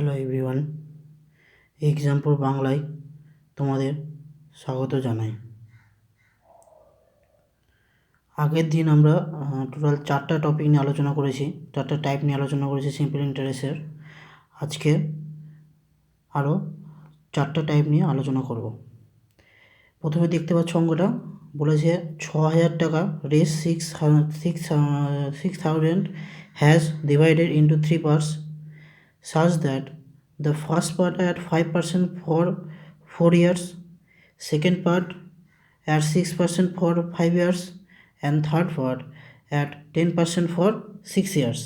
Hello everyone, example বাংলায় তোমাদের স্বাগত জানাই। আগের দিন আমরা টোটাল 4টা টপিক নিয়ে আলোচনা করেছি, 4টা টাইপ নিয়ে আলোচনা করেছি সিম্পল ইন্টারেস্টের। আজকে আরও 4টা টাইপ নিয়ে আলোচনা করব। প্রথমে দেখতে পাচ্ছ অঙ্কটা বলেছে 6,000 টাকা race 6,000 has divided into 3 parts such that the first part at 5% for 4 years, second part at 6% for 5 years, and third part at 10% for 6 years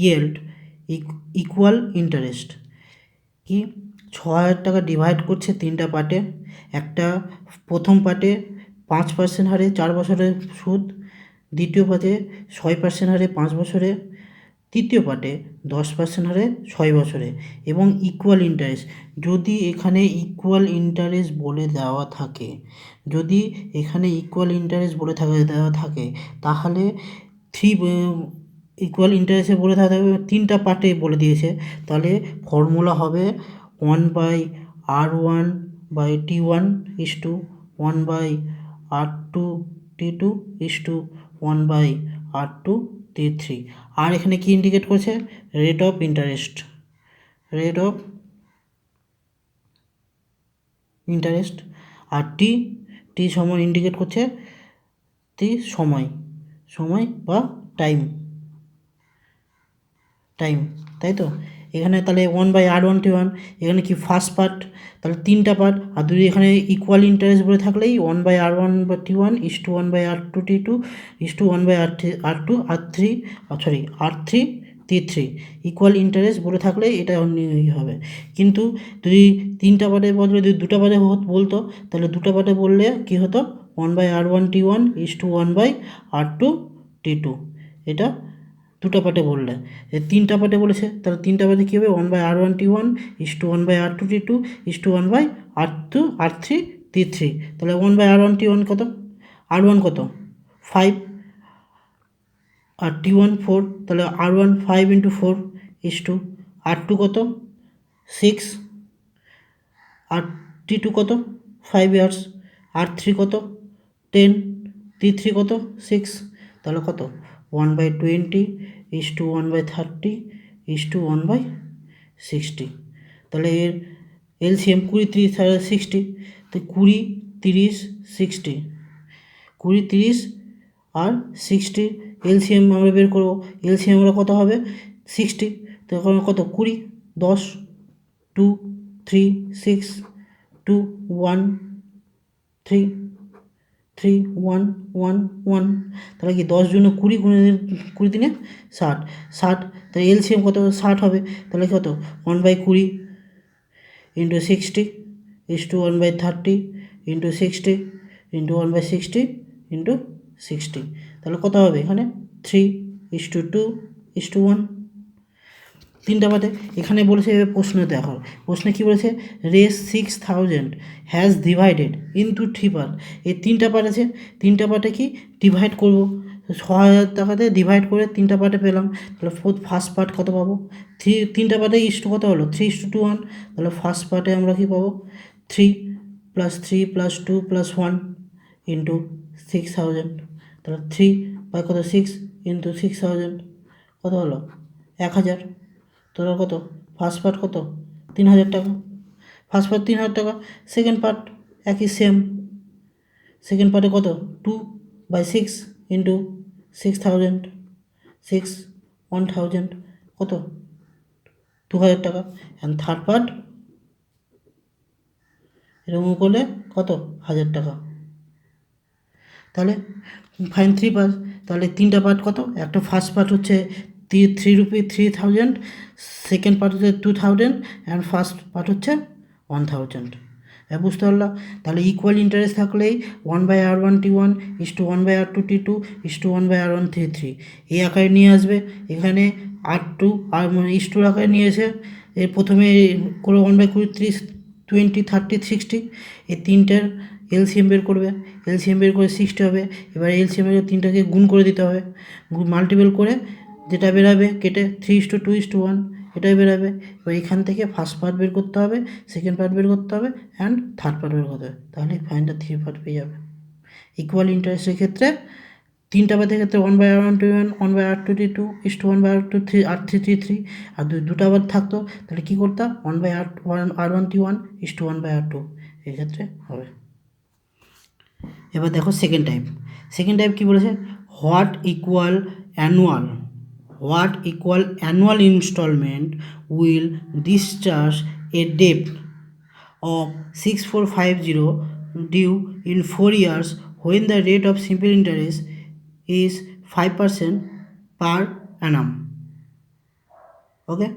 yield equal interest. কি 6,000 টাকা ডিভাইড করছে 3টা পার্টে। একটা প্রথম পার্টে 5% হারে 4 বছরের সুদ, দ্বিতীয় পার্টে 6% হারে 5 বছরে, তৃতীয় পার্টে 10% হারে 6 বছরে এবং ইকুয়াল ইন্টারেস্ট। যদি এখানে ইকুয়াল ইন্টারেস্ট বলে দেওয়া থাকে, যদি এখানে ইকুয়াল ইন্টারেস্ট বলে দেওয়া থাকে তাহলে ইকুয়াল ইন্টারেস্টে বলে থাকবে 3টা পার্টে বলে দিয়েছে, তাহলে ফর্মুলা হবে 1/r1/t1 1/r2t2 1/r2t3। আর এখানে কি ইন্ডিকেট করছে? রেট অফ ইন্টারেস্ট, আর টি সময় ইন্ডিকেট করছে সময় বা টাইম, তাই তো। এখানে তাহলে 1/r1t1 এখানে কি ফার্স্ট পার্ট, তাহলে 3টা পার্ট, আর যদি এখানে ইকুয়াল ইন্টারেস্ট বলে থাকলেই 1/r1/t1 1/r2t2 1/r3t3 equal interest বলে থাকলে এটা হবে। কিন্তু যদি 3টা পার্টের বদলে যদি 2টা পার্টে বলতো তাহলে 2টা পার্টে বললে কি হতো 1/r1t1 1/r2t2, এটা 2টা পার্টে বললে। 3টা পার্টে বলেছে তাহলে 3টা পার্টে কী হবে 1/r1t1 1/r2t2 1/r3t3, তাহলে 1/r1t1 কত, r1 কত 5 আর t1 4, তাহলে r1 5 × 4 r2 কত 6 আর t2 কত 5 years, r3 কত 10, t3 কত 6, তাহলে কত 1/20 1/30 1/60। তাহলে এর এলসিএম 20 30 60, তো 20 30 60, 20 30 আর 60 এলসিএম আমরা বের করবো। এলসিএম আমরা কত হবে 60, তখন কত 20 10 2 3 6 2 1 3 3 1 1 1, তাহলে কি 10 × 20 20 দিনে 60, তাহলে এলসিএম কত 60 হবে, তাহলে কত 1/20 × 60 1/30 × 60 1/60 × 60, তাহলে কত হবে এখানে 3:2:1। 3টা পার্টে এখানে বলেছে প্রশ্ন দেখো, প্রশ্নে কী বলেছে race 6,000 has divided into 3 part. এই 3টা পার্ট আছে, 3টা পার্টে কি ডিভাইড করবো, 6,000 টাকাতে ডিভাইড করে 3টা পার্টে পেলাম, তাহলে ফার্স্ট পার্ট কত পাবো 3টা পার্টে কত হলো 3:1, তাহলে ফার্স্ট পার্টে আমরা কি পাবো 3 + 3 + 2 + 1 × 6,000, তাহলে 3 বাই কত 6 × 6,000 কত হলো 1,000। তোরা কত ফার্স্ট পার্ট কত 3,000 টাকা, ফার্স্ট পার্ট 3,000 টাকা। সেকেন্ড পার্ট একই সেম, সেকেন্ড পার্টে কত 2/6 × 6,000 1,000 কত 2,000 টাকা। অ্যান্ড থার্ড পার্ট এরকম করলে কত 1,000 টাকা। তাহলে ফাইন 3 পার্ট, তাহলে 3টা পার্ট কত, একটা ফার্স্ট পার্ট হচ্ছে 3,000, সেকেন্ড পার্ট হচ্ছে 2,000 অ্যান্ড ফার্স্ট পার্ট হচ্ছে 1,000। বুঝতে পারলাম। তাহলে ইকুয়াল ইন্টারেস্ট থাকলেই 1/r1t1 1/r2t2 1/r1t3 এই আকারে নিয়ে আসবে। এখানে r2 আর টুর আকারে নিয়ে এসে এর প্রথমে করে 1/20 30 20 30 60 এই 3টার এলসিএম বের করবে, এলসিএম বের করে 60 হবে। এবার এলসিএমের 3টাকে গুণ করে দিতে হবে, মাল্টিপল করে যেটা বেরাবে কেটে 3:2:1 এটাই বেরোবে। এবার এখান থেকে ফার্স্ট পার্ট বের করতে হবে, সেকেন্ড পার্ট বের করতে হবে অ্যান্ড থার্ড পার্ট বের করতে হবে, তাহলে ফাইন্ড দ্য থ্রি পার্ট পেয়ে যাবে। ইকুয়াল ইন্টারেস্টের ক্ষেত্রে তিনটা পার্টের ক্ষেত্রে 1/r1 1/r2 is to 1/r2 r3 আর দুটা বার থাকতো, তাহলে কী করতাম 1/r1 ইস টু 1/r2 এই ক্ষেত্রে হবে। এবার দেখো সেকেন্ড টাইপ কী বলেছে, what equal annual instalment will discharge a debt of 6450 due in 4 years when the rate of simple interest is 5% per annum. Okay,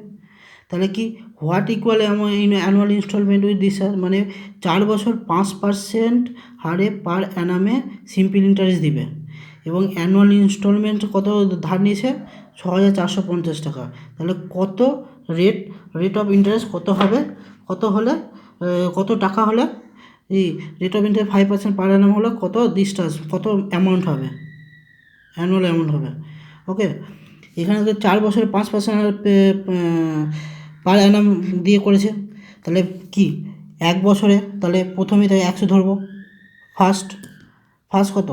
তাহলে কি what equal annual instalment with this মানে 4 বছর 5% হারে পার অ্যানামে সিম্পল ইন্টারেস্ট দিবে, এবং annual instalment কত ধার নিয়েছে 6450 টাকা। তাহলে কত রেট অফ ইন্টারেস্ট কত হবে, কত টাকা হলে এই রেট অফ ইন্টারেস্ট 5% পার অ্যানাম হলে কত ডিসচার্জ কত অ্যামাউন্ট হবে, অ্যানুয়াল অ্যামাউন্ট হবে। ওকে, এখানে তো 4 বছরে 5% পার অ্যানাম দিয়ে করেছে, তাহলে কি 1 বছরে তাহলে প্রথমে তাই 100 ধরবো, ফার্স্ট কত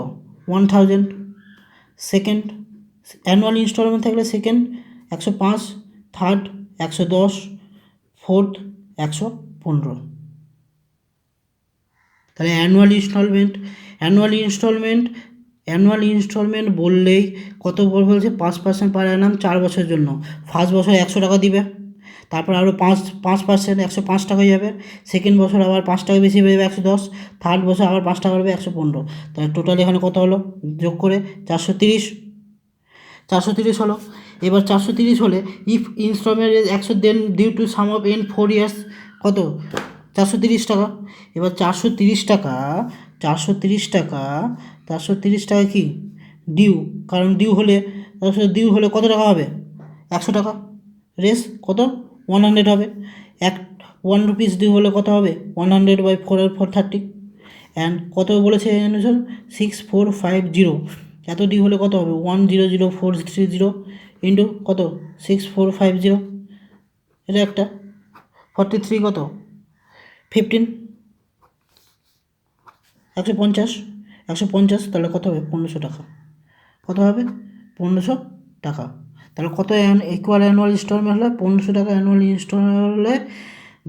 1000, সেকেন্ড অ্যানুয়াল ইনস্টলমেন্ট থাকলে সেকেন্ড 105, থার্ড 110, ফোর্থ 115। তাহলে অ্যানুয়াল ইনস্টলমেন্ট বললেই কত বলছে 5% পার অ্যানাম 4 বছরের জন্য। ফার্স্ট বছর 100 টাকা দিবে, তারপর আরও 5% 105 টাকা যাবে, সেকেন্ড বছর আবার 5 টাকা বেশি বেরোবে 110, থার্ড বছর আবার 5 টাকা বেরোবে 115। তাহলে টোটাল এখানে কত হলো যোগ করে 430 হলো। এবার 430 হলে if instalment 100 then due to sum of N 4 years কত 430 টাকা। এবার 430 টাকা কি ডিউ, কারণ ডিউ হলে কত টাকা হবে 100 টাকা, রেস কত 100 হবে, 1 রুপিস ডিউ হলে কত হবে 100/430 অ্যান্ড কত বলেছে 6450, এত ডিউ হলে কত হবে 100430 ইন্টু কত 6450, এটা একটা 43 কত 15 150 তাহলে কত হবে 1500 টাকা, কত হবে 1500 টাকা। তাহলে কত ইকুয়াল অ্যানুয়াল ইনস্টলমেন্ট হলে 1500 টাকা অ্যানুয়াল ইনস্টলমেন্ট হলে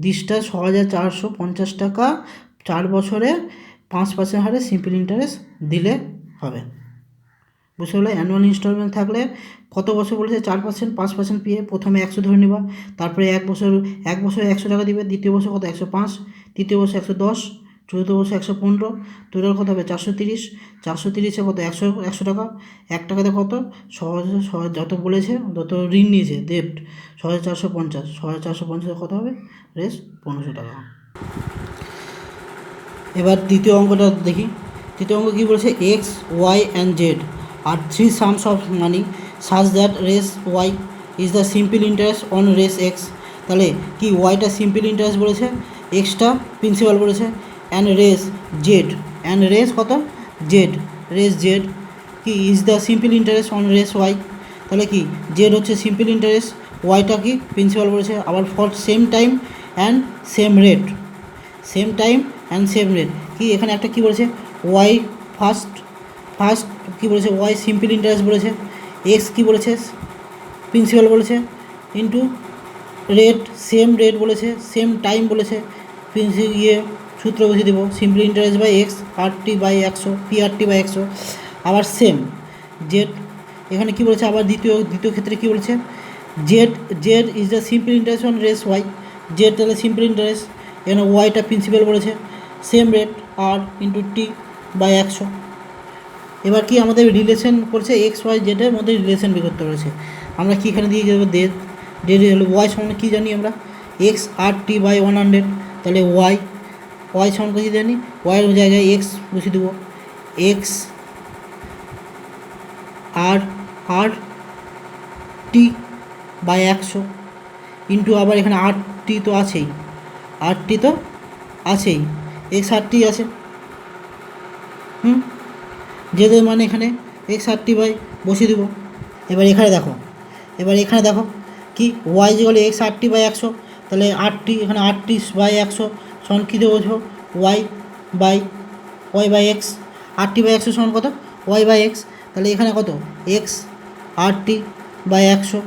দিসটা 6450 টাকা 4 বছরে 5% হারে সিম্পল ইন্টারেস্ট দিলে হবে। বুঝতে পারলে, অ্যানুয়াল ইনস্টলমেন্ট থাকলে কত বছর বলেছে 4% 5% পেয়ে প্রথমে 100 ধরে নেবা, তারপরে এক বছর 100 টাকা দিবে, দ্বিতীয় বছর কত 105, তৃতীয় বছর 110, চতুর্থ বছর 115, টোটাল কত হবে 430 কত 100 টাকা, 1 টাকাতে কত যত বলেছে যত ঋণ নিয়েছে ডেপ্ট 6450 কত হবে রেস 1500 টাকা। এবার দ্বিতীয় অঙ্কটা দেখি। তৃতীয় অঙ্ক কী বলেছে, X Y and Z are 3 sums of money such that Rs Y is the simple interest on Rs X. তাহলে কি ওয়াইটা সিম্পল ইন্টারেস্ট বলেছে, এক্সটা প্রিন্সিপাল বলেছে, অ্যান্ড রেস কত রেস জেড কি is the simple interest on Rs Y. তাহলে কি জেড হচ্ছে সিম্পল ইন্টারেস্ট, ওয়াইটা কি প্রিন্সিপাল বলেছে, আবার for same time and same rate কি এখানে একটা কি বলেছে ওয়াই ফার্স্ট কি বলেছে ওয়াই সিম্পল ইন্টারেস্ট বলেছে, এক্স কি বলেছে প্রিন্সিপাল বলেছে, ইন্টু সেম রেট বলেছে, সেম টাইম বলেছে, সূত্র বসে দেবো simple interest by x RT/100 PRT/100, আবার সেম জেড এখানে কি বলেছে, আবার দ্বিতীয় ক্ষেত্রে কি বলেছে Z is the simple interest on Rs Y, Z তাহলে সিম্পল ইন্টারেস্ট, এখানে ওয়াইটা প্রিন্সিপাল বলেছে, সেম রেট R/100। এবার কি আমাদের রিলেশন করছে এক্স ওয়াই জেডের মধ্যে রিলেশন বের করতে বলেছে, আমরা কি এখানে দিয়ে দেবো হলো ওয়াই সমান কী জানি আমরা এক্স RT/100, তাহলে ওয়াই সমান কী জানি ওয়াইয়ের জায়গায় এক্স বসিয়ে দেবো, এক্স RT/100 ইন্টু আবার এখানে RT তো আছেই এক্স RT আছে, যেদের মানে এখানে এক্স RT/বসিয়ে দেবো। এবার এখানে দেখো কি Y is equal to x 8t/100, তাহলে 8t এখানে 8t/100 সমান কী দিয়ে বোঝো ওয়াই বাই এক্স। 8t/100 সমান কত ওয়াই বাই এক্স, তাহলে এখানে কত এক্স 8t/100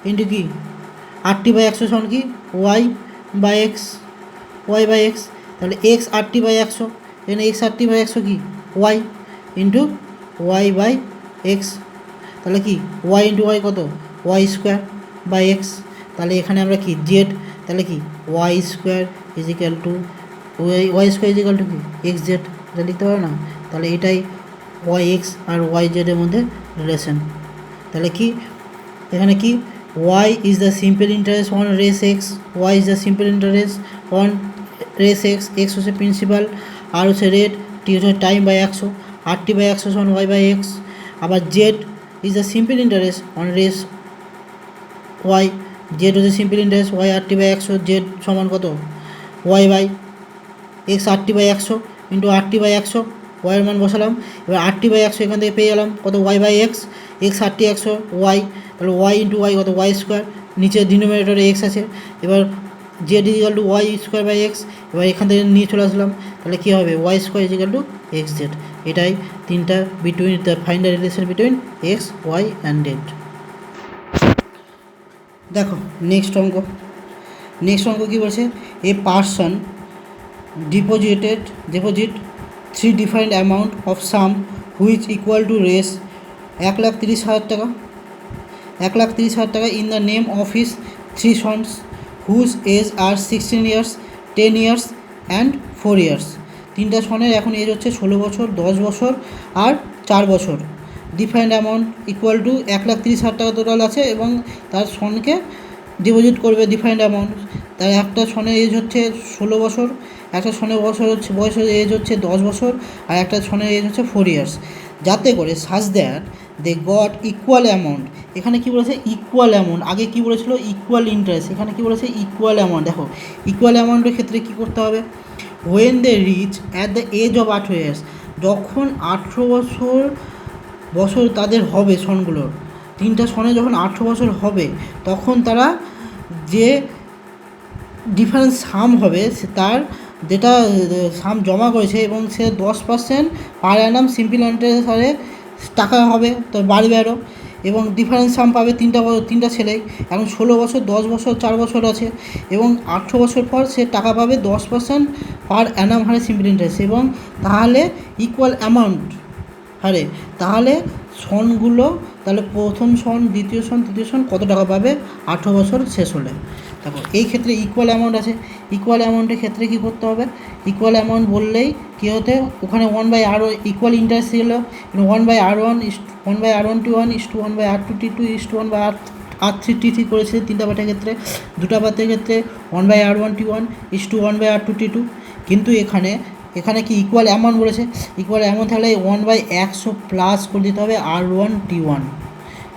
ইন্টু কি 8t/100 সমান কি ওয়াই বাই এক্স, তাহলে এক্স 8t/100, এখানে এক্স 8t/100 কি y into y by x, তাহলে কি ওয়াই ইন্টু ওয়াই কত ওয়াই স্কোয়ার বাই এক্স, তাহলে এখানে আমরা কি জেড, তাহলে কি y square equal to y square equal to কি এক্স জেড, এটা লিখতে পারো না, তাহলে এটাই ওয়াই এক্স আর ওয়াই জেডের মধ্যে রিলেশন। তাহলে কি এখানে কি y is the simple interest on Rs X, Y is the simple interest on Rs X, X হচ্ছে প্রিন্সিপাল, আর হচ্ছে রেট, টি হচ্ছে টাইম বাই 100, 8t/100 সমান ওয়াই বাই এক্স। আবার Z is the simple interest on Rs Y, Z হচ্ছে simple interest Y 8t/100, Z সমান কত y by x 8t/100 into 8t/100, ওয়াইয়ের মান বসালাম, এবার 8t/100 এখান থেকে পেয়ে গেলাম কত y by x, x 8t/100 y, তাহলে ওয়াই ইন্টু ওয়াই কত ওয়াই স্কোয়ার, নিচে ডিনোমিনেটরে এক্স আছে, এবার z equal to y square by x, এবার এখান থেকে নিয়ে চলে আসলাম, তাহলে কী হবে y square equal to x z. এটাই তিনটা between the find the relation between x Y and z. দেখো নেক্সট অঙ্ক কী বলছে, a person deposit 3 different amount of sum which equal to রেস 1,30,000 টাকা, 1,30,000 টাকা in the name of his 3 sons whose age are 16 years, 10 years and 4 years. তিনটা সনের এখন এজ হচ্ছে 16 বছর, 10 বছর আর 4 বছর। ডিফারেন্ট অ্যামাউন্ট ইকুয়াল টু 1,30,000 টাকা টোটাল আছে এবং তার সনকে ডিপোজিট করবে ডিফারেন্ট অ্যামাউন্ট। তার একটা সনের এজ হচ্ছে 16 বছর, একটা সনের বয়সের এজ হচ্ছে 10 বছর আর একটা সনের এজ হচ্ছে 4 ইয়ার্স, যাতে করে such that they got equal amount. এখানে কী বলেছে ইকুয়াল অ্যামাউন্ট, আগে কী বলেছিল ইকুয়াল ইন্টারেস্ট, এখানে কী বলেছে ইকুয়াল অ্যামাউন্ট। দেখো ইকুয়াল অ্যামাউন্টের ক্ষেত্রে কী করতে হবে, when they reach at the age of 18 years, যখন 18 বছর তাদের হবে সনগুলোর, তিনটা সনে যখন 18 বছর হবে তখন তারা যে ডিফারেন্স সাম হবে তার যেটা সাম জমা করেছে এবং সে 10% পার অ্যানাম সিম্পল ইন্টারেস্ট হারে টাকা হবে, তো বাড়বে আরও, এবং ডিফারেন্স সাম পাবে তিনটা ছেলেই। এখন 16 বছর, 10 বছর, 4 বছর আছে এবং 18 বছর পর সে টাকা পাবে 10% পার অ্যানাম হারে সিম্পল ইন্টারেস্ট, এবং তাহলে ইকুয়াল অ্যামাউন্ট হারে, তাহলে সনগুলো তাহলে প্রথম সন, দ্বিতীয় সন, তৃতীয় সন কত টাকা পাবে 18 বছর শেষ হলে। দেখো এই ক্ষেত্রে ইকুয়াল অ্যামাউন্ট আছে, ইকুয়াল অ্যামাউন্টের ক্ষেত্রে কী করতে হবে, ইকুয়াল অ্যামাউন্ট বললেই কী হতে, ওখানে 1/r ইকুয়াল ইন্টারেস্ট ছিল 1/r1 1/r1T1 1/r2T2 1/r3T3 করেছে তিনটা পার্টের ক্ষেত্রে। দুটা পার্টের ক্ষেত্রে 1/r1T1 1/r2T2, কিন্তু এখানে কি ইকুয়াল অ্যামাউন্ট বলেছে, ইকুয়াল অ্যামাউন্ট তাহলে 1/100 প্লাস করে দিতে হবে r1T1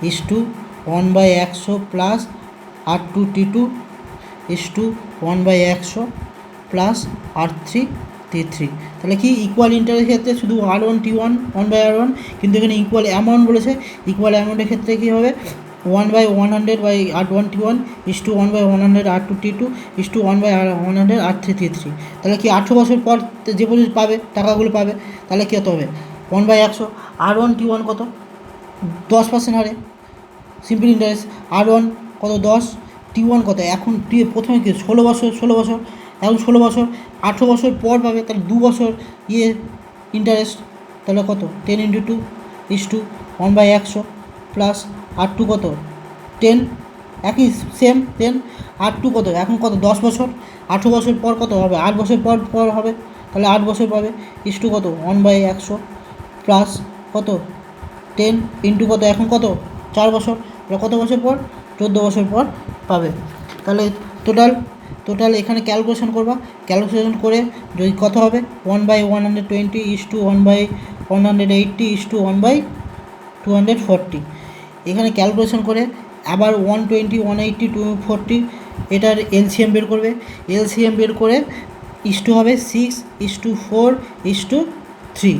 1/100 plus r2T2 1/100 plus r3T3। তাহলে কি ইকুয়াল ইন্টারেস্টের ক্ষেত্রে শুধু r1T1 1/r1, কিন্তু এখানে ইকুয়াল অ্যামাউন্ট বলেছে, ইকুয়াল অ্যামাউন্টের ক্ষেত্রে কী হবে 1/100 r1T1 1/100 r2T2 1/100 r3T3। তাহলে কি 18 বছর পর যে পর্যন্ত পাবে টাকাগুলো পাবে, তাহলে কী হতে হবে 1/100, r1T1 কত 10% হারে সিম্পল ইন্টারেস্ট, r1 কত 10, T1 কত, এখন প্রথমে কি 16 বছর, এখন 16 বছর 18 বছর পর পাবে, তাহলে 2 বছর ইন্টারেস্ট, তাহলে কত 10 × 2 1/100 প্লাস r2 কত 10, একই সেম 10, r2 কত এখন কত 10 বছর, 18 বছর পর কত হবে 8 বছর পর হবে, তাহলে 8 বছর পাবে কত 1/100 প্লাস কত 10 × কত এখন কত 4 বছর, কত বছর পর 14 বছর পর পাবে। তাহলে টোটাল এখানে ক্যালকুলেশন করবা, ক্যালকুলেশন করে যদি কত হবে 1/120 1/180 1/240, এখানে ক্যালকুলেশন করে আবার 120 180 240 এটার এলসিএম বের করবে, এলসিএম বের করে হবে 6:4:3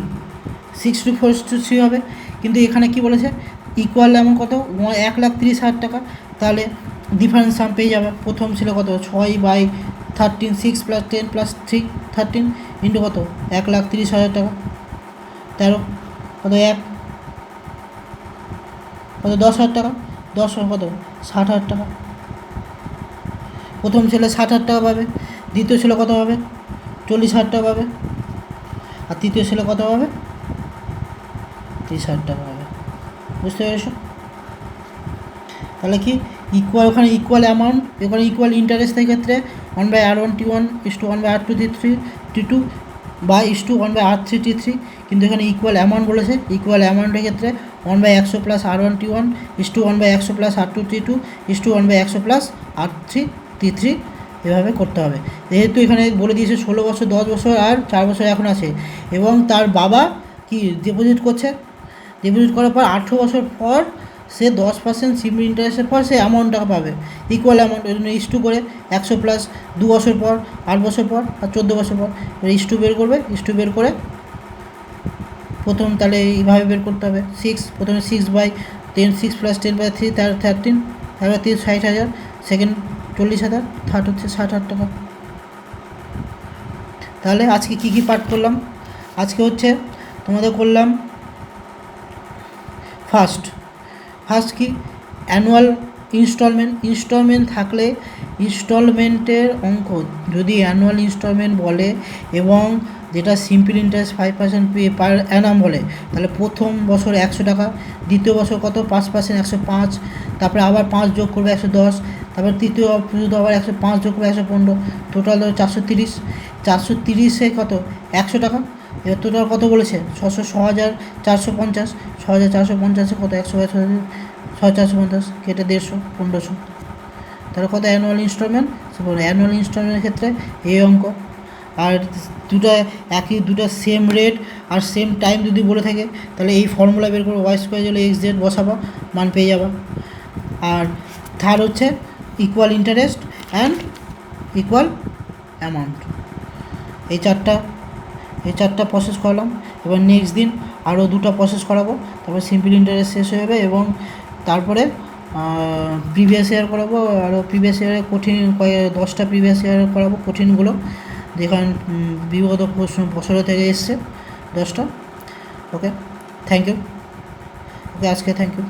6:4:3 হবে। কিন্তু এখানে কি বলেছে ইকুয়াল অ্যামাউন্ট কত 1,30,000 টাকা, তাহলে ডিফারেন্স সাম পেয়ে যাবে। প্রথম ছিল কত 6/13, 6 + 10 + 3 13 ইন্টু কত 1,30,000 টাকা, 13 কত 1 কত 10,000 টাকা, 10 কত 60,000 টাকা। প্রথম ছেলে 60,000 টাকা পাবে, দ্বিতীয় ছেলে কত পাবে 40,000 টাকা পাবে, আর তৃতীয় ছেলে কত পাবে 30,000 টাকা পাবে। বুঝতে পেরেছো? তাহলে কি ইকুয়াল, ওখানে ইকুয়াল অ্যামাউন্ট, এখানে ইকুয়াল ইন্টারেস্টের ক্ষেত্রে 1/R1T1 = 1/R2T2 বা 1/R3T3, কিন্তু এখানে ইকুয়াল অ্যামাউন্ট বলেছে। ইকুয়াল অ্যামাউন্টের ক্ষেত্রে 1/100 + R1T1 = 1/100 + R2T2 = 1/100 + R3T3, এভাবে করতে হবে। যেহেতু এখানে বলে দিয়েছে 16 বছর, 10 বছর আর 4 বছর এখন আছে, এবং তার বাবা কি ডিপোজিট করছে, ডিপোজিট করার পর 18 বছর পর সে 10% সিম্পল ইন্টারেস্টের পর সে অ্যামাউন্ট টাকা পাবে, ইকুয়াল অ্যামাউন্ট। ওই জন্য ইস্টু করে 100 প্লাস 2 বছর পর, 8 বছর পর আর 14 বছর পর ইস্টু বের করবে। ইস্টু বের করে প্রথম তাহলে এইভাবে বের করতে হবে। প্রথমে 6/10, 6 + 10/3 13, তারপরে 60,000, সেকেন্ড 40,000, থার্ড হচ্ছে 60,000 টাকা। তাহলে আজকে কী কী পার্ট করলাম? আজকে হচ্ছে তোমাদের করলাম ফার্স্ট কি অ্যানুয়াল ইনস্টলমেন্ট থাকলে ইনস্টলমেন্টের অঙ্ক যদি অ্যানুয়াল ইনস্টলমেন্ট বলে এবং যেটা সিম্পল ইন্টারেস্ট 5% পার অ্যানাম বলে, তাহলে প্রথম বছর 100 টাকা, দ্বিতীয় বছর কত 5% 105, তারপরে আবার 5 যোগ করবে 110, তারপর তৃতীয় শুধু আবার 105 যোগ করবে 115, টোটাল 430। 430-এ কত 100 টাকা, এবার টোটাল কত বলেছে 6,450, 6,450-এ কত 100/450 কেটে 150, 1500, তাহলে কত অ্যানুয়াল ইনস্টলমেন্ট। অ্যানুয়াল ইনস্টলমেন্টের ক্ষেত্রে এই অঙ্ক। আর দুটো সেম রেট আর সেম টাইম যদি বলে থাকে, তাহলে এই ফর্মুলা বের করবো, y² হলে XZ বসাবো, মান পেয়ে যাবা। আর থার্ড হচ্ছে equal interest and equal amount. এই চারটা প্রসেস করালাম। এবার নেক্সট দিন আরও 2টা প্রসেস করাবো, তারপর সিম্পল ইন্টারেস্ট শেষ হয়ে যাবে, এবং তারপরে প্রিভিয়াস ইয়ার করাবো। আরও প্রিভিয়াস ইয়ারে কঠিন 10টা প্রিভিয়াস ইয়ার করাবো, কঠিনগুলো যেখানে বিগত বছর থেকে এসছে 10টা। ওকে, থ্যাংক ইউ। ওকে, আজকে থ্যাংক ইউ।